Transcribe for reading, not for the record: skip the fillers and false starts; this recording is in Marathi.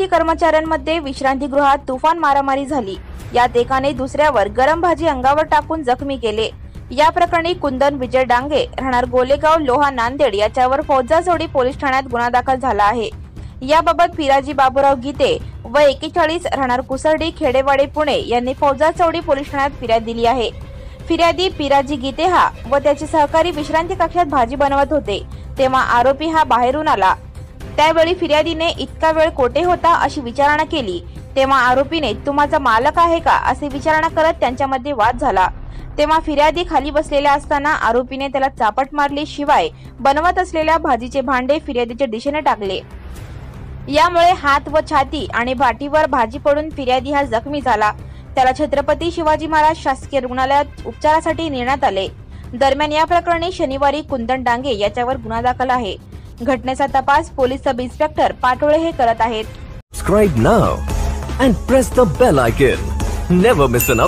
एसटी कर्मचाऱ्यांमध्ये विश्रांतीगृहात तुफान मारामारी झाली। यात एकाने दुसऱ्यावर गरम भाजी अंगावर टाकून जखमी केले। या प्रकरणी कुंदन विजय डांगे राहणार गोलेगाव लोहा नांदेड याच्यावर फौजा चौडी पोलीस ठाण्यात गुन्हा दाखल झाला आहे। याबाबत पिराजी बाबूराव गीते व 41 राहणार कुसर्डी खेडेवाडे पुणे यांनी फौजा चौडी पोलीस ठाण्यात फिर्याद दिली आहे। फिर्यादी पिराजी गीते हा व त्याचे सहकारी विश्रांती कक्षात भाजी बनवत होते, तेव्हा आरोपी हा बाहेरून आला। त्यावेळी फिर्यादीने इतका वेळ कोठे होता अशी विचारणा केली, तेव्हा आरोपीने तू माझा मालक आहे का असे विचारणा करत त्यांच्यामध्ये वाद झाला। तेव्हा फिर्यादी खाली बसलेला असताना आरोपीने त्याला चापट मारली, शिवाय बनवत असलेल्या भाजीचे भांडे फिर्यादीच्या दिशेने टाकले। यामुळे हात व छाती आणि पाठीवर भाजी पडून फिर्यादी हा जखमी झाला। त्याला छत्रपती शिवाजी महाराज शासकीय रुग्णालयात उपचारासाठी नेण्यात आले। दरम्यान या प्रकरणी शनिवारी कुंदन डांगे याच्यावर गुन्हा दाखल आहे। घटनेचा तपास पोलीस सब इन्स्पेक्टर पाटोळे हे करत आहेत। Subscribe now and press the bell icon. Never miss an update.